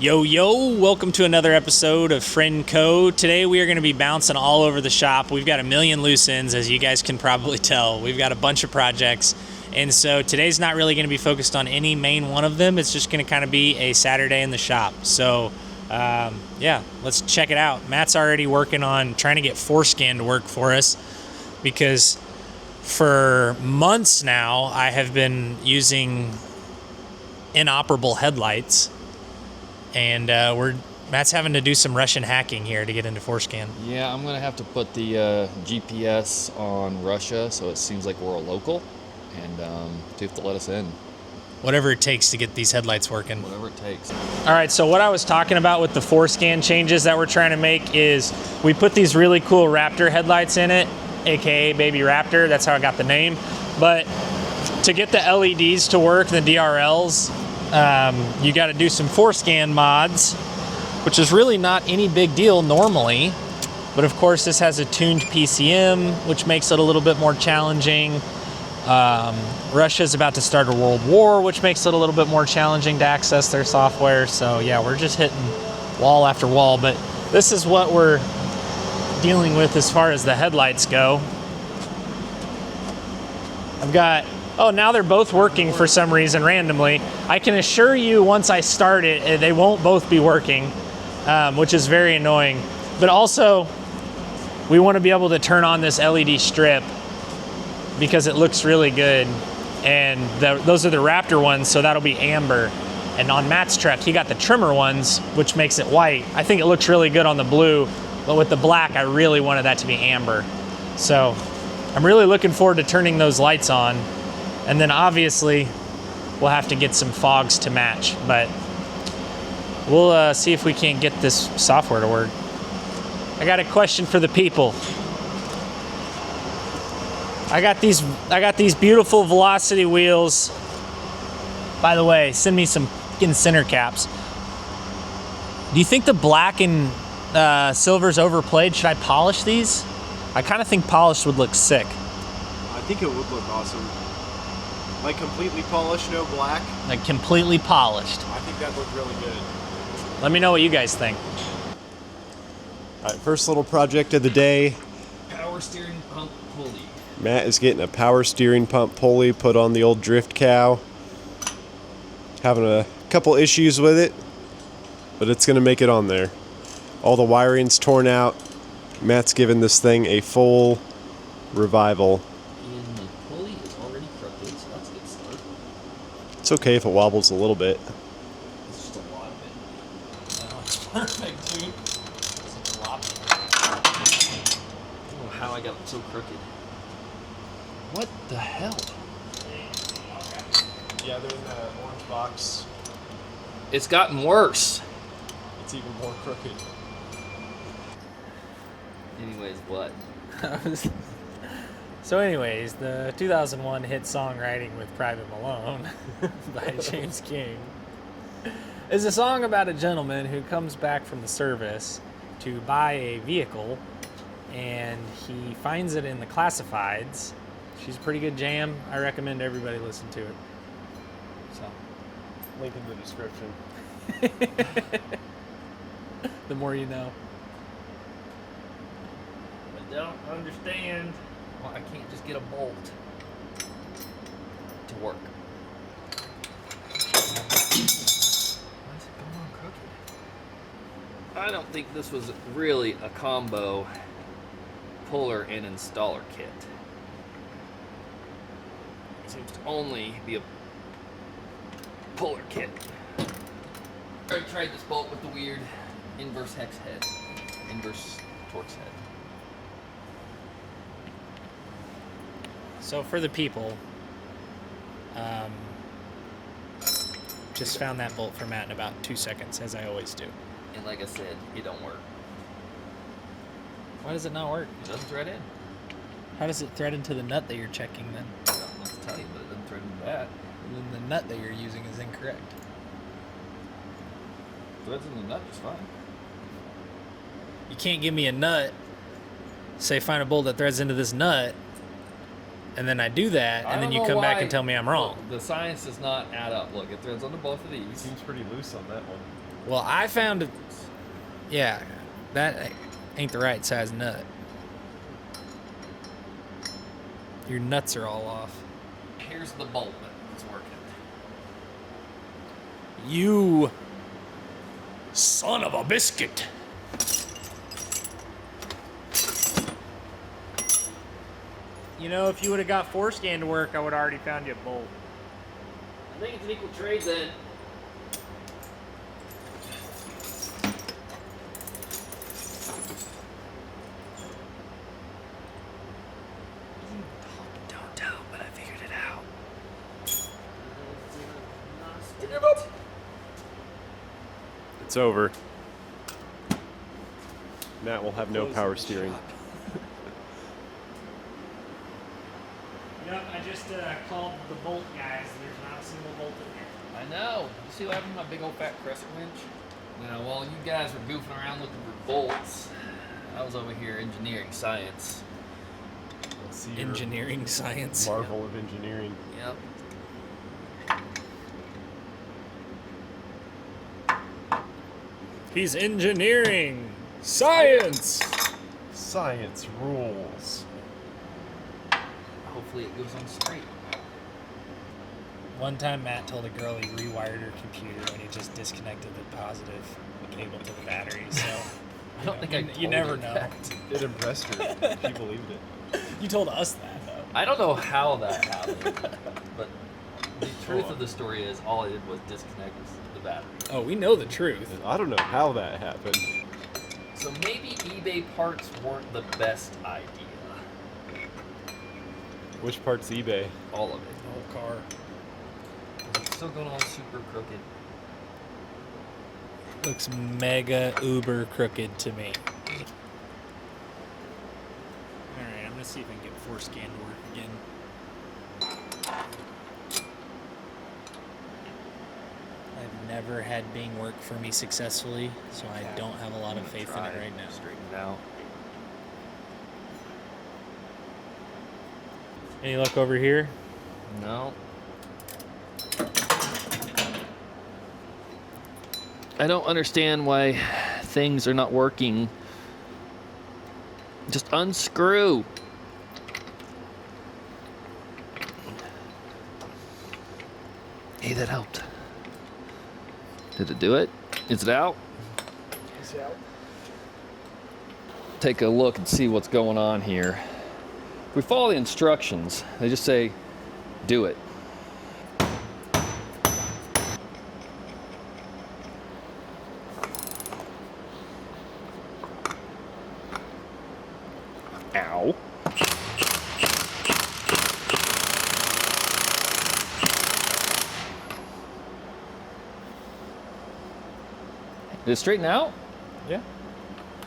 Yo, welcome to another episode of Friend Code. Today we are going to be bouncing all over the shop. We've got a million loose ends, as you guys can probably tell. We've got a bunch of projects, and so today's not really going to be focused on any main one of them. It's just going to kind of be a Saturday in the shop. So, yeah, let's check it out. Matt's already working on trying to get FORScan to work for us because for months now I have been using inoperable headlights. And Matt's having to do some Russian hacking here to get into FORScan. Yeah, I'm going to have to put the GPS on Russia so it seems like we're a local, and see if they'll let us in. Whatever it takes to get these headlights working. Whatever it takes. All right, so what I was talking about with the FORScan changes that we're trying to make is we put these really cool Raptor headlights in it, aka Baby Raptor. That's how I got the name. But to get the LEDs to work, the DRLs, you got to do some FORScan mods, which is really not any big deal normally, but of course this has a tuned PCM, which makes it a little bit more challenging. Russia's about to start a world war, which makes it a little bit more challenging to access their software. So yeah, we're just hitting wall after wall, but this is what we're dealing with as far as the headlights go. I've got now they're both working for some reason randomly. I can assure you once I start it, they won't both be working, which is very annoying. But also, we want to be able to turn on this LED strip because it looks really good. And those are the Raptor ones, so that'll be amber. And on Matt's truck, he got the trimmer ones, which makes it white. I think it looks really good on the blue, but with the black, I really wanted that to be amber. So I'm really looking forward to turning those lights on. And then obviously we'll have to get some fogs to match, but we'll see if we can't get this software to work. I got a question for the people. I got these beautiful Velocity wheels. By the way, send me some fucking center caps. Do you think the black and silver's overplayed? Should I polish these? I kind of think polished would look sick. I think it would look awesome. Like completely polished, no black? Like completely polished. I think that looked really good. Let me know what you guys think. All right, first little project of the day. Power steering pump pulley. Matt is getting a power steering pump pulley put on the old drift cow. Having a couple issues with it, but it's going to make it on there. All the wiring's torn out. Matt's given this thing a full revival. It's okay if it wobbles a little bit. It's just a lot of it. No, it's perfect, dude. It's floppy. I don't know how I got it so crooked. What the hell? Yeah, they're in the orange box. It's gotten worse. It's even more crooked. Anyways, what? So anyways, the 2001 hit Songwriting with Private Malone by James King is a song about a gentleman who comes back from the service to buy a vehicle, and he finds it in the classifieds. She's a pretty good jam. I recommend everybody listen to it. So, Link in the description. the more you know. I don't understand. Well, I can't just get a bolt to work. Why is it going on crooked? I don't think this was really a combo puller and installer kit. It seems to only be a puller kit. I already tried this bolt with the weird inverse hex head, inverse Torx head. So for the people, just found that bolt for Matt in about 2 seconds, as I always do. And like I said, it don't work. Why does it not work? It doesn't thread in. How does it thread into the nut that you're checking then? I don't know what to tell you, but it doesn't thread into that. And then the nut that you're using is incorrect. Threads in the nut is fine. You can't give me a nut, say find a bolt that threads into this nut, and then I do that, and then you come back and tell me I'm wrong. Look, the science does not add up. Look, it threads onto both of these. Seems pretty loose on that one. Well, I found it. Yeah, that ain't the right size nut. Your nuts are all off. Here's the bolt that's working. You son of a biscuit. You know, if you would have got FORScan to work, I would have already found you a bolt. I think it's an equal trade then. Don't tell, but I figured it out. It's over. Matt will have no power steering. Yep, I just called the bolt guys. There's not a single bolt in here. I know. You see what happened to my big old fat crescent winch? Now, while you guys were goofing around looking for bolts, I was over here engineering science. Let's see Engineering science. marvel of engineering. Yep. He's engineering science. Science rules. Hopefully it goes on straight. One time Matt told a girl he rewired her computer when he just disconnected the positive cable to the battery. So I don't think I you never know. that. It impressed her. She believed it. You told us that though. I don't know how that happened, but the truth of the story is all I did was disconnect the battery. Oh, we know the truth. I don't know how that happened. So maybe eBay parts weren't the best idea. Which part's eBay? All of it. The whole car. It's still going on super crooked. Looks mega uber crooked to me. Alright, I'm gonna see if I can get FORScan to work again. I've never had Bing work for me successfully, so I don't have a lot of faith in it right now. Straighten it out. Any luck over here? No. I don't understand why things are not working. Just unscrew. Hey, that helped. Did it do it? Is it out? It's out. Take a look and see what's going on here. If we follow the instructions, they just say, do it. Ow. Did it straighten out? Yeah.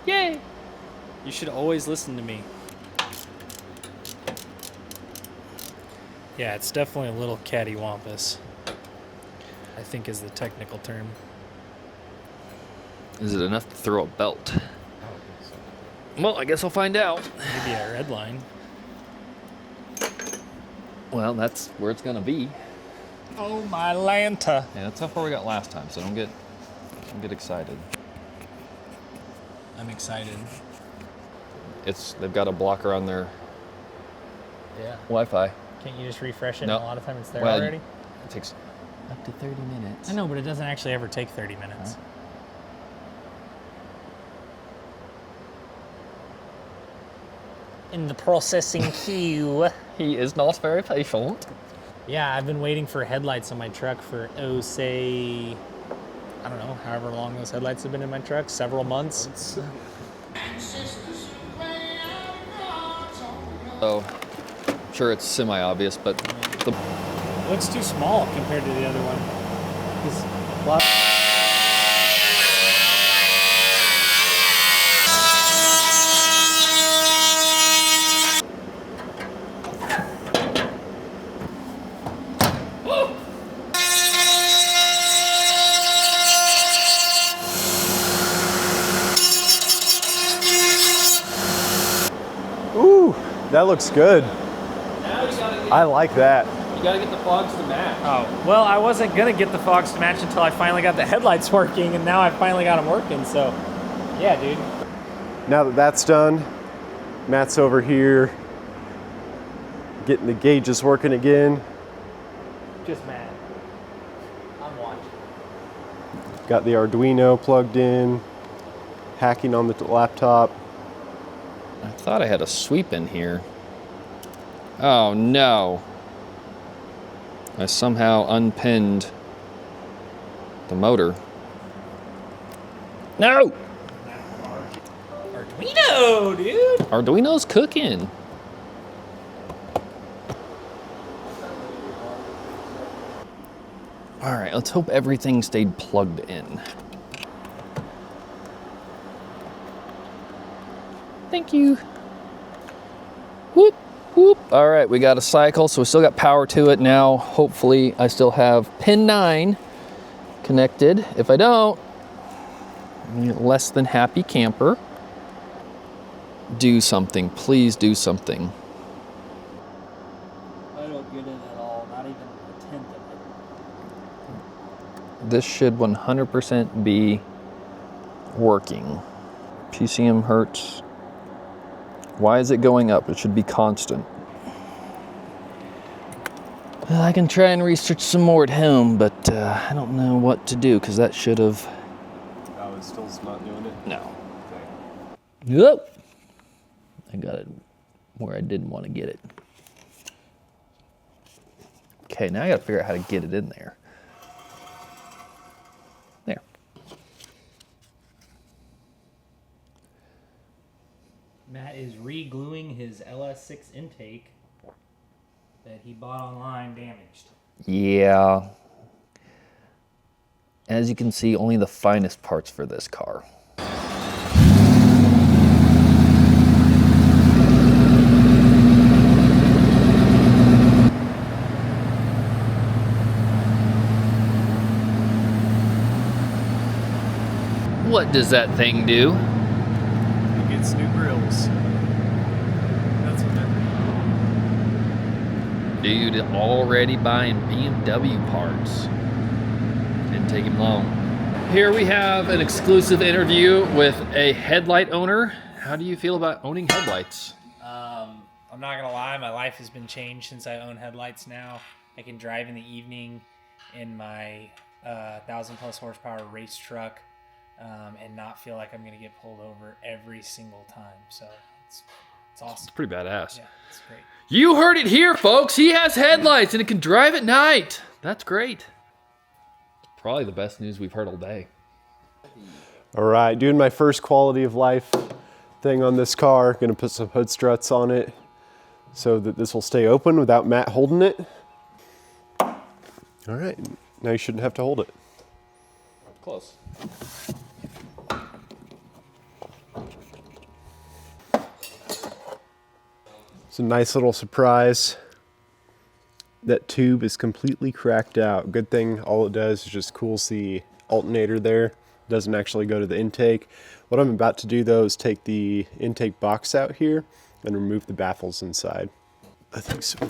Yay! You should always listen to me. Yeah, it's definitely a little cattywampus, I think is the technical term. Is it enough to throw a belt? Well, I guess I'll find out. Maybe a red line. Well, that's where it's gonna be. Oh my Lanta. Yeah, that's how far we got last time, so don't get excited. I'm excited. They've got a blocker on their Yeah. Wi-Fi. Can't you just refresh it? No. And a lot of time it's there Well, already. It takes up to 30 minutes. I know, but it doesn't actually ever take 30 minutes. Huh? In the processing queue. He is not very patient. Yeah, I've been waiting for headlights on my truck for, say, I don't know, however long those headlights have been in my truck, several months. So, sure it's semi-obvious, but the It looks too small compared to the other one. Ooh, that looks good. I like that. You gotta get the fogs to match. Oh, well, I wasn't gonna get the fogs to match until I finally got the headlights working, and now I finally got them working, so yeah, dude. Now that that's done, Matt's over here getting the gauges working again. Just mad. I'm watching. Got the Arduino plugged in, hacking on the laptop. I thought I had a sweep in here. Oh no. I somehow unpinned the motor. No! Arduino, dude! Arduino's cooking. All right, let's hope everything stayed plugged in. Thank you. Whoop, whoop. All right, we got a cycle, so we still got power to it now. Hopefully, I still have pin 9 connected. If I don't, I'm a less than happy camper. Do something, please do something. I don't get it at all, not even a tenth of it. This should 100% be working. PCM hertz. Why is it going up? It should be constant. Well, I can try and research some more at home, but I don't know what to do because that should have. Oh, it's still not doing it? No. Okay. Yep. I got it where I didn't want to get it. Okay, now I got to figure out how to get it in there. There. Matt is re-gluing his LS6 intake that he bought online damaged. Yeah. As you can see, only the finest parts for this car. What does that thing do? It gets new grills. That's what that means. Dude, already buying BMW parts. Didn't take him long. Here we have an exclusive interview with a headlight owner. How do you feel about owning headlights? I'm not gonna lie, my life has been changed since I own headlights now. I can drive in the evening in my 1,000+ horsepower race truck and not feel like I'm gonna get pulled over every single time. So it's awesome. It's pretty badass. Yeah, it's great. You heard it here, folks. He has headlights and it can drive at night. That's great. Probably the best news we've heard all day. All right, doing my first quality of life thing on this car. Gonna put some hood struts on it so that this will stay open without Matt holding it. All right, now you shouldn't have to hold it. Close. It's a nice little surprise. That tube is completely cracked out. Good thing all it does is just cools the alternator there. It doesn't actually go to the intake. What I'm about to do though is take the intake box out here and remove the baffles inside. I think so.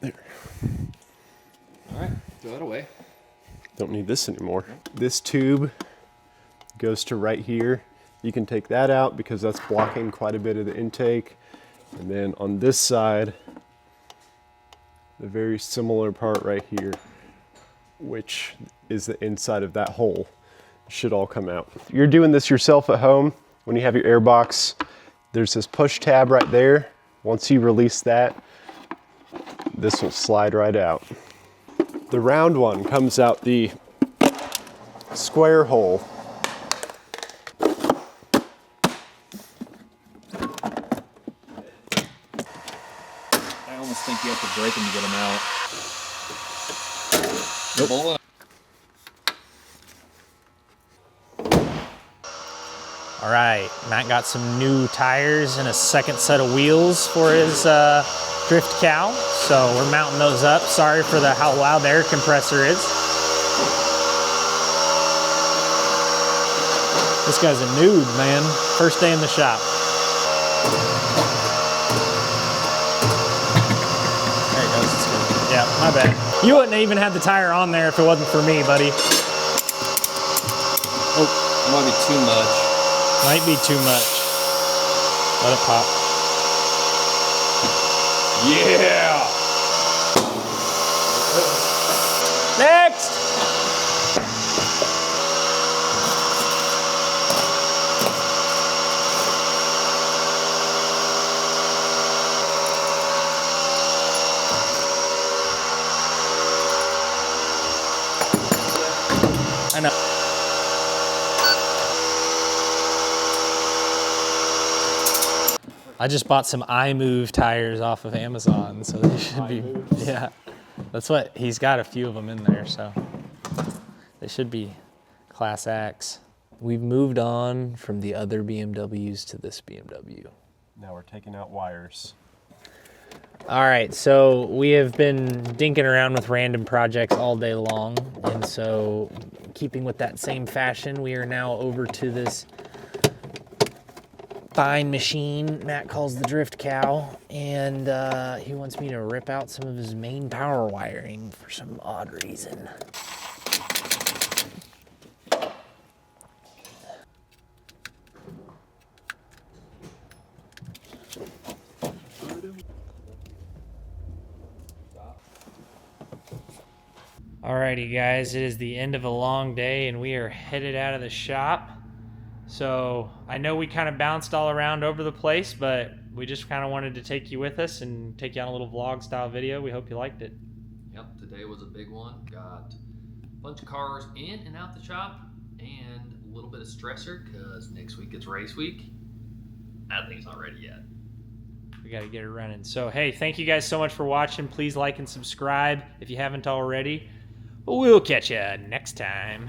There. All right, throw it away. Don't need this anymore. This tube goes to right here. You can take that out because that's blocking quite a bit of the intake. And then on this side, the very similar part right here, which is the inside of that hole, should all come out. You're doing this yourself at home. When you have your air box, there's this push tab right there. Once you release that, this will slide right out. The round one comes out the square hole. I almost think you have to break them to get them out. Nope. All right, Matt got some new tires and a second set of wheels for his drift cow. So we're mounting those up. Sorry for how loud the air compressor is. This guy's a noob, man. First day in the shop. bad. You wouldn't even have the tire on there if it wasn't for me, buddy. Oh, it might be too much. Might be too much. Let it pop. Yeah! Next! I know. I just bought some iMove tires off of Amazon, so they should be, yeah. That's what, he's got a few of them in there, so they should be class X. We've moved on from the other BMWs to this BMW. Now we're taking out wires. All right, so we have been dinking around with random projects all day long, and so keeping with that same fashion, we are now over to this fine machine Matt calls the drift cow, and he wants me to rip out some of his main power wiring for some odd reason. Alrighty guys, it is the end of a long day and we are headed out of the shop. So I know we kind of bounced all around over the place, but we just kind of wanted to take you with us and take you on a little vlog style video. We hope you liked it. Yep, today was a big one. Got a bunch of cars in and out the shop and a little bit of stressor because next week it's race week. That thing's not ready yet. We got to get it running. So hey, thank you guys so much for watching. Please like and subscribe if you haven't already. We'll catch you next time.